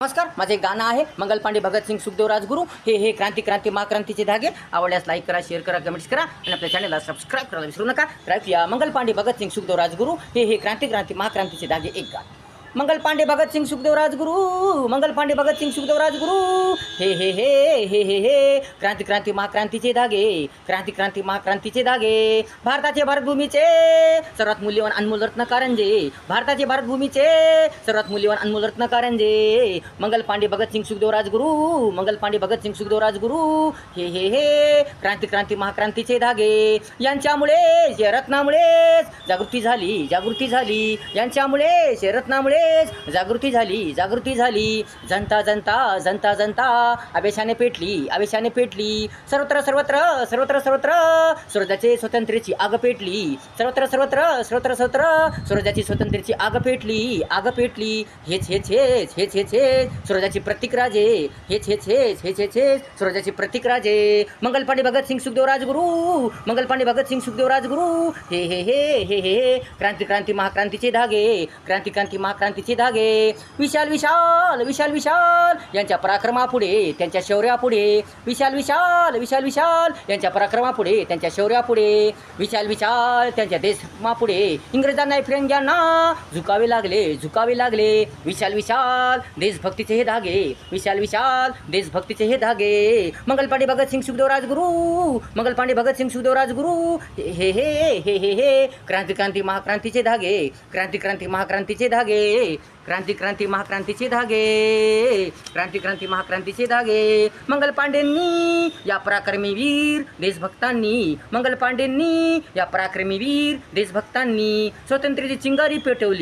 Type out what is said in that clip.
नमस्कार, माझे एक गाणं आहे मंगल पांडे, भगतसिंग, सुखदेव, राजगुरू. हे क्रांती महाक्रांतीचे धागे. आवडल्यास लाईक करा, शेअर करा, कमेंट्स करा आणि आपल्या चॅनलला सबस्क्राईब करायला विसरू नका. ऐकूया मंगल पांडे, भगतसिंग, सुखदेव, राजगुरू. हे क्रांती महाक्रांतीचे धागे. एक गाणं. मंगल पांडे, भगतसिंग, सुखदेव, राजगुरू. मंगल पांडे, भगतसिंग, सुखदेव, राजगुरू. हे क्रांती महाक्रांतीचे धागे. क्रांती महाक्रांतीचे धागे. भारत भूमीचे सर्वात मूल्यवान अनमोल रत्न कारंजे. भारताचे भारतभूमीचे सर्वात मूल्यवान अनमोल रत्न कारंजे. मंगल पांडे, भगतसिंग, सुखदेव, राजगुरू. मंगल पांडे, भगतसिंग, सुखदेव, राजगुरू. हे क्रांती महाक्रांतीचे धागे. यांच्यामुळे रत्नामुळेच जागृती झाली. यांच्यामुळे रत्नामुळे जागृती झाली. जनता आवेशाने पेटली. सर्वत्र स्वराज्याचे स्वातंत्र्याची आग पेटली. सर्वत्र स्वराज्याची स्वातंत्र्याची आग पेटली. हेच स्वराज्याची प्रतीक राजे. हेच स्वराज्याची प्रतीक राजे. मंगल पांडे, भगतसिंग, सुखदेव, राजगुरू. मंगल पांडे, भगतसिंग, सुखदेव, राजगुरू. हे क्रांती महाक्रांतीचे धागे. क्रांती महाक्रांतीचे धागे. विशाल यांच्या पराक्रमापुढे, त्यांच्या शौर्यापुढे. विशाल यांच्या पराक्रमापुढे, त्यांच्या शौर्यापुढे. विशाल त्यांच्या देशमापुढे इंग्रजांना, फिरंग्यांना झुकावे लागले. विशाल देशभक्तीचे हे धागे. विशाल देशभक्तीचे हे धागे. मंगल पांडे, भगतसिंग, सुखदेव, राजगुरू. मंगल पांडे, भगतसिंग, सुखदेव, राजगुरू. हे क्रांती महाक्रांतीचे धागे. क्रांती महाक्रांतीचे धागे. क्रांती महाक्रांतीचे धागे. क्रांती महाक्रांतीचे धागे. मंगल पांडेंनी या पराक्रमी वीर देशभक्तांनी. मंगल पांडेंनी या पराक्रमी वीर देशभक्तांनी स्वातंत्र्याची चिंगारी पेटवली.